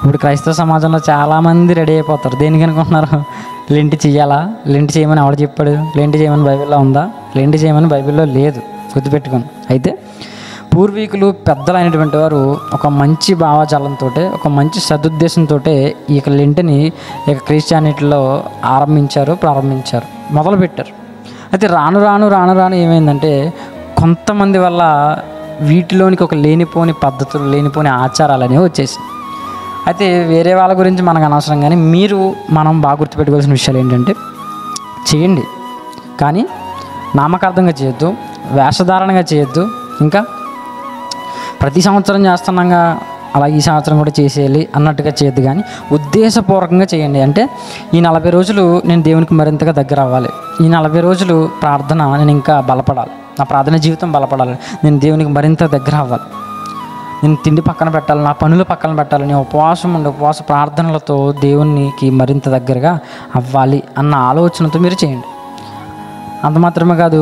ఇప్పుడు క్రైస్తవ సమాజంలో చాలామంది రెడీ అయిపోతారు. దేనికి అనుకుంటున్నారు? లెంట్ చేయాలా? లెంట్ చేయమని ఎవడు చెప్పాడు? లెంట్ చేయమని బైబిల్లో ఉందా? లెంట్ చేయమని బైబిల్లో లేదు, గుర్తుపెట్టుకోండి. అయితే పూర్వీకులు పెద్దలైనటువంటి వారు ఒక మంచి భావజాలంతో, ఒక మంచి సదుద్దేశంతో ఈ లెంట్ని క్రిస్టియానిటీలో ప్రారంభించారు, మొదలుపెట్టారు. అయితే రాను రాను ఏమైందంటే కొంతమంది వల్ల వీటిలోనికి ఒక లేనిపోని పద్ధతులు, లేనిపోని ఆచారాలు అనేవి వచ్చేసి. అయితే వేరే వాళ్ళ గురించి మనకు అనవసరం, కానీ మనం బాగా గుర్తుపెట్టుకోవాల్సిన విషయాలు ఏంటంటే, చేయండి కానీ నామకార్థంగా చేయొద్దు, వేషధారణగా చేయొద్దు, ఇంకా ప్రతి సంవత్సరం చేస్తున్నాగా అలా ఈ సంవత్సరం కూడా చేసేయాలి అన్నట్టుగా చేయొద్దు, కానీ ఉద్దేశపూర్వకంగా చేయండి. అంటే ఈ 40 రోజులు నేను దేవునికి మరింతగా దగ్గర అవ్వాలి, ఈ 40 రోజులు ప్రార్థన నేను ఇంకా బలపడాలి, నా ప్రార్థన జీవితం బలపడాలి, నేను దేవునికి మరింత దగ్గర అవ్వాలి, నేను తిండి పక్కన పెట్టాలి, నా పనులు పక్కన పెట్టాలి, నేను ఉపవాస ప్రార్థనలతో దేవునికి మరింత దగ్గరగా అవ్వాలి అన్న ఆలోచనతో మీరు చేయండి. అంత మాత్రమే కాదు,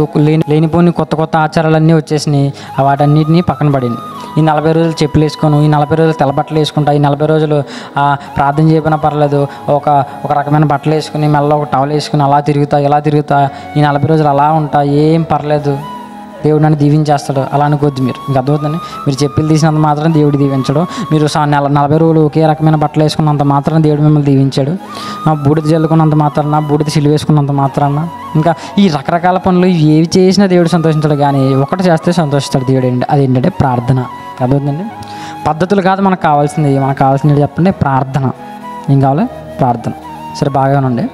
లేనిపోని కొత్త ఆచారాలన్నీ వచ్చేసినాయి, వాటన్నిటిని పక్కన పడింది. ఈ 40 రోజులు చెప్పులు వేసుకోను, ఈ 40 రోజులు తెల్లబట్టలు వేసుకుంటా, ఈ 40 రోజులు ప్రార్థన చేయకపోయినా పర్లేదు, ఒక రకమైన బట్టలు వేసుకుని మెల్ల ఒక టవల్ వేసుకుని ఇలా తిరుగుతా ఈ 40 రోజులు అలా ఉంటా, ఏం పర్లేదు, దేవుడు నన్ను దీవించేస్తాడు అలా అనుకోద్దు. మీరు ఇంకా అర్థమవుతుంది. మీరు చెప్పులు తీసినంత మాత్రం దేవుడు దీవించడు, మీరు 40 రోజులు ఒకే రకమైన బట్టలు వేసుకున్నంత మాత్రం దేవుడు మిమ్మల్ని దీవించాడు, బూడిద జల్లుకున్నంత మాత్రాన, బూడిద సిలువ వేసుకున్నంత మాత్రాన, ఇంకా ఈ రకరకాల పనులు ఏవి చేసినా దేవుడు సంతోషించాడు, కానీ ఒకటి చేస్తే సంతోషిస్తాడు దేవుడు. అదేంటంటే ప్రార్థన. అర్థమవుతుందండి. పద్ధతులు కాదు మనకు కావాల్సింది చెప్పండి, ప్రార్థన. ఏం కావాలి? ప్రార్థన. సరే, బాగా ఉండండి.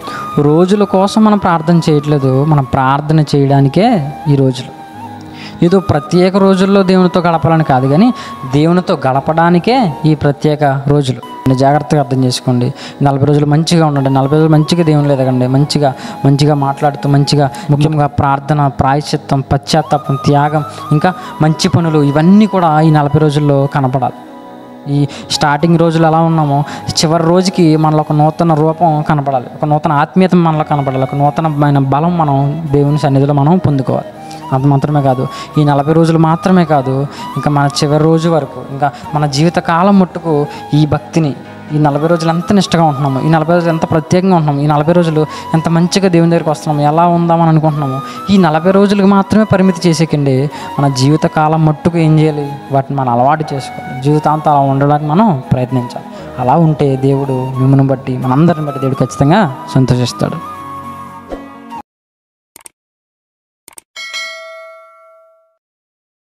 రోజుల కోసం మనం ప్రార్థన చేయట్లేదు, మనం ప్రార్థన చేయడానికే ఈ రోజులు. ఏదో ప్రత్యేక రోజుల్లో దేవునితో గడపాలని కాదు, కానీ దేవునితో గడపడానికే ఈ ప్రత్యేక రోజులు. జాగ్రత్తగా అర్థం చేసుకోండి. 40 రోజులు మంచిగా ఉండండి, 40 రోజులు మంచిగా దేవుని ఎదగండి, మంచిగా మాట్లాడుతూ, ముఖ్యంగా ప్రార్థన, ప్రాయశ్చిత్తం, పశ్చాత్తాపం, త్యాగం, ఇంకా మంచి పనులు, ఇవన్నీ కూడా ఈ 40 రోజుల్లో కనపడాలి. ఈ స్టార్టింగ్ రోజులు ఎలా ఉన్నామో చివరి రోజుకి మనలో ఒక నూతన రూపం కనపడాలి, ఒక నూతన ఆత్మీయత మనలో కనపడాలి, ఒక నూతనమైన బలం మనం దేవుని సన్నిధిలో మనం పొందుకోవాలి. అంత మాత్రమే కాదు, ఈ 40 రోజులు మాత్రమే కాదు, ఇంకా మన చివరి రోజు వరకు, ఇంకా మన జీవితకాలం మట్టుకు ఈ భక్తిని, ఈ 40 రోజులు ఎంత నిష్టగా ఉంటున్నాము, ఈ 40 రోజులు ఎంత ప్రత్యేకంగా ఉంటున్నాము, ఈ 40 రోజులు ఎంత మంచిగా దేవుని దగ్గరికి వస్తున్నాము, ఎలా ఉందామని అనుకుంటున్నాము, ఈ 40 రోజులకు మాత్రమే పరిమితి చేసేకండి. మన జీవితకాలం మట్టుకు ఏం చేయాలి? వాటిని మనం అలవాటు చేసుకోవాలి, జీవితాంతం అలా ఉండడానికి మనం ప్రయత్నించాలి. అలా ఉంటే దేవుడు మిమ్మల్ని బట్టి, మనందరిని బట్టి దేవుడు ఖచ్చితంగా సంతోషిస్తాడు.